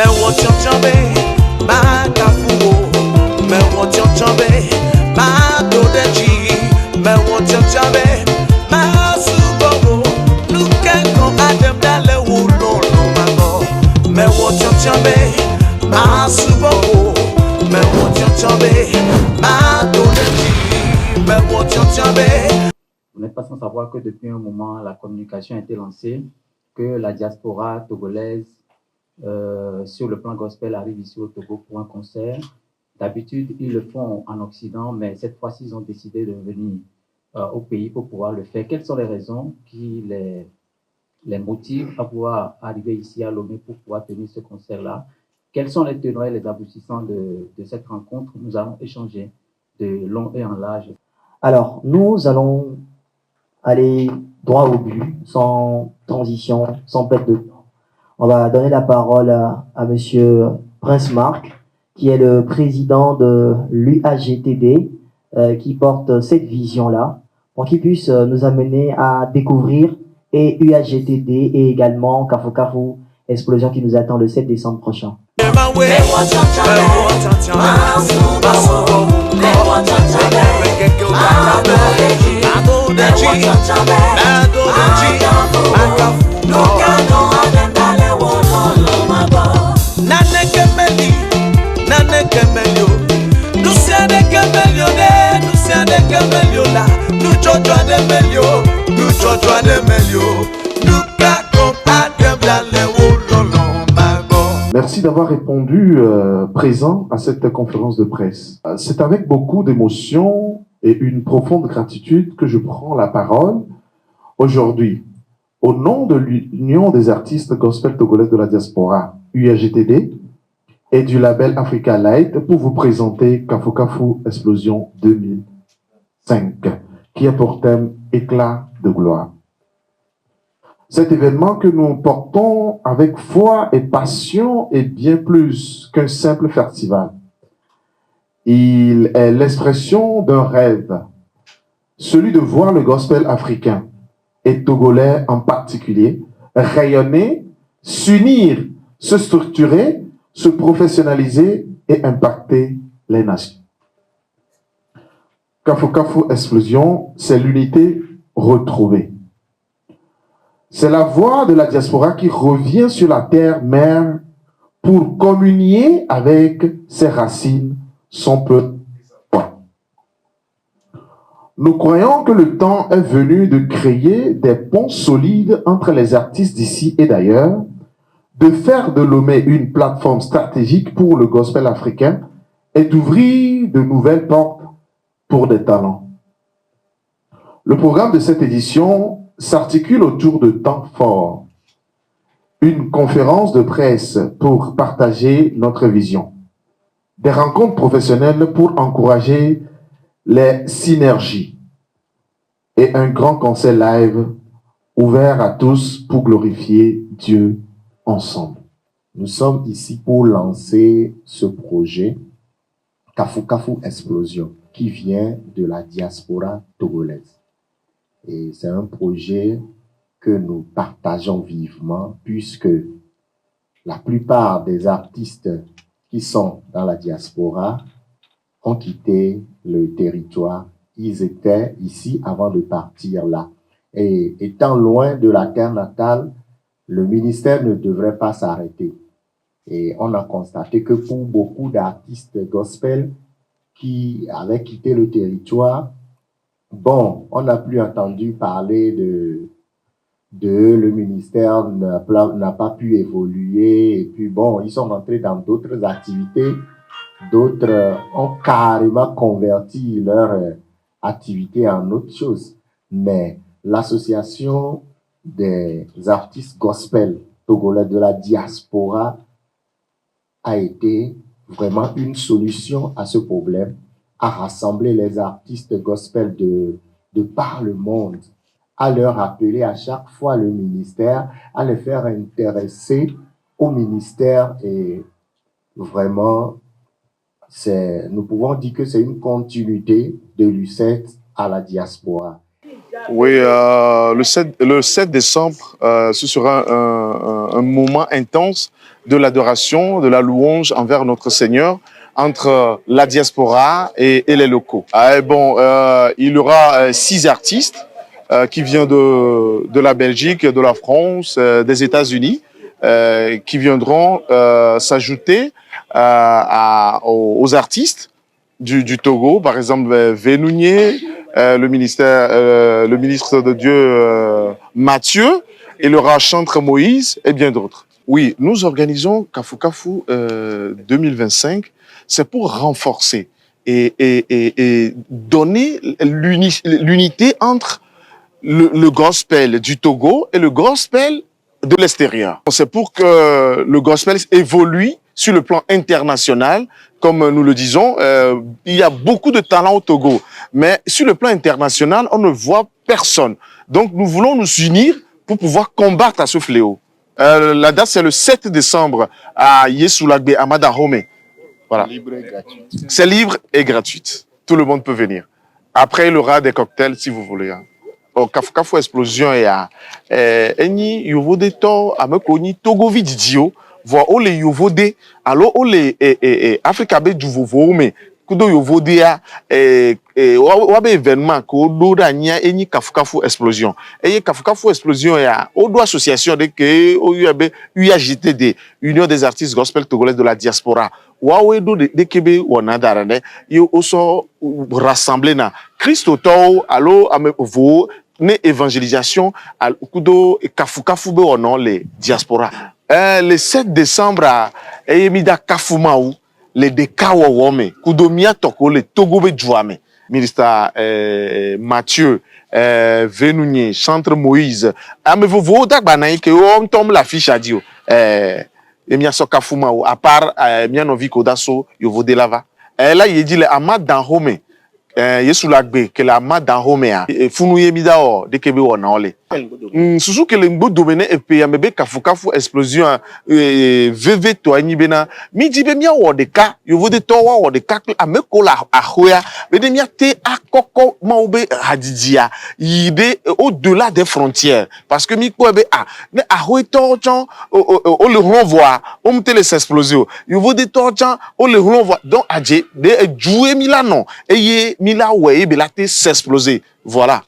me wo chambe, ma kafuo, me wo chambe, ma dodeji, me wo chambe, ma subogo, nuke ko adem dale wo lolo mago, me wo chambe, ma subogo, me wo chambe, ma dodeji, me wo chambe. Vous n'êtes pas sans savoir que depuis un moment, la communication a été lancée, que la diaspora togolaise sur le plan gospel arrive ici au Togo pour un concert. D'habitude, ils le font en Occident, mais cette fois-ci, ils ont décidé de venir au pays pour pouvoir le faire. Quelles sont les raisons qui les motivent à pouvoir arriver ici à Lomé pour pouvoir tenir ce concert-là? Quels sont les tenants et les aboutissants de cette rencontre? Nous allons échanger de long et en large. Alors, nous allons aller droit au but, sans transition, sans perte de temps. On va donner la parole à Monsieur Prince Marc, qui est le président de l'UAGTD, qui porte cette vision-là, pour qu'il puisse nous amener à découvrir et UAGTD et également Kafou Kafou Explosion qui nous attend le 7 décembre prochain. Merci d'avoir répondu présent à cette conférence de presse. C'est avec beaucoup d'émotion et une profonde gratitude que je prends la parole aujourd'hui au nom de l'Union des artistes gospel togolais de la diaspora, UAGTD, et du label Africa Light pour vous présenter Kafou Kafou Explosion 2005, qui a pour thème Éclat de gloire. Cet événement que nous portons avec foi et passion est bien plus qu'un simple festival. Il est l'expression d'un rêve, celui de voir le gospel africain et togolais en particulier rayonner, s'unir, se structurer, se professionnaliser et impacter les nations. Kafou Kafou Explosion, c'est l'unité retrouvée. C'est la voix de la diaspora qui revient sur la terre-mère pour communier avec ses racines, son peuple. Nous croyons que le temps est venu de créer des ponts solides entre les artistes d'ici et d'ailleurs, de faire de Lomé une plateforme stratégique pour le gospel africain et d'ouvrir de nouvelles portes pour des talents. Le programme de cette édition s'articule autour de temps forts. Une conférence de presse pour partager notre vision. Des rencontres professionnelles pour encourager les synergies. Et un grand concert live ouvert à tous pour glorifier Dieu ensemble. Nous sommes ici pour lancer ce projet Kafou Kafou Explosion qui vient de la diaspora togolaise. Et c'est un projet que nous partageons vivement puisque la plupart des artistes qui sont dans la diaspora ont quitté le territoire. Ils étaient ici avant de partir là. Et étant loin de la terre natale, le ministère ne devrait pas s'arrêter. Et on a constaté que pour beaucoup d'artistes gospel qui avaient quitté le territoire, bon, on n'a plus entendu parler le ministère n'a pas pu évoluer, et puis bon, ils sont rentrés dans d'autres activités, d'autres ont carrément converti leur activité en autre chose. Mais l'association des artistes gospel togolais de la diaspora a été vraiment une solution à ce problème, à rassembler les artistes gospel de par le monde, à leur appeler à chaque fois le ministère, à les faire intéresser au ministère. Et vraiment, nous pouvons dire que c'est une continuité de l'UCET à la diaspora. Oui, le 7 décembre, ce sera un moment intense de l'adoration, de la louange envers notre Seigneur, entre la diaspora et les locaux. Il y aura 6 artistes qui viennent de la Belgique, de la France, des États-Unis, qui viendront s'ajouter aux artistes du Togo, par exemple Vénounier, le ministre de Dieu Mathieu, et le chantre Moïse et bien d'autres. Oui, nous organisons Kafu Kafu 2025, c'est pour renforcer et donner l'unité entre le gospel du Togo et le gospel de l'extérieur. C'est pour que le gospel évolue sur le plan international. Comme nous le disons, il y a beaucoup de talents au Togo, mais sur le plan international, on ne voit personne. Donc nous voulons nous unir pour pouvoir combattre à ce fléau. La date, c'est le 7 décembre à Yesoulagbe, à Madahome. Voilà. C'est libre et gratuit. Tout le monde peut venir. Après, il y aura des cocktails si vous voulez. Kafu Kafu Explosion eni yovode to amekoni Togo vididio voa ole yovode alo ole Africa be duvovo me kudo yovode ya wabe événement ko do da nya eni Kafu Kafu Explosion Kafu Kafu Explosion ya odo association de que OUAB UAGTD Union des artistes gospel togolais de la diaspora wawe do de kebe wona darane yo oso rassembler na Christo to alo amevo ne évangélisation à kudo Kafu Kafu be onon les diaspora. Le 7 décembre à Eyemida Kafumaou les dekawa wome kudo mia toko le Togo be djouame. Ministre Mathieu Vénounier, chantre Moïse. Mais vous voyez que on tombe la fiche à dire Emia so Kafumaou à part mia novi kodaso yovo de lava. Là il dit le amad dans home. Yesoulagbe que la mada homea funuye midao de kebe wona ole susu que le mbo domene e pe amebe Kafu Kafu Explosion vv to anyi bena mi di be mia wo de ka yovo de to wo de ka ameko la ahoya be de mia te akoko maobe hadidia yide au-delà des frontières parce que mi ko be ne ahoy to jan o le renvoi o mte les explosions yovo de to jan o le renvoi donc adje de jouer milano et Mila ouais, belate s'exploser. Voilà.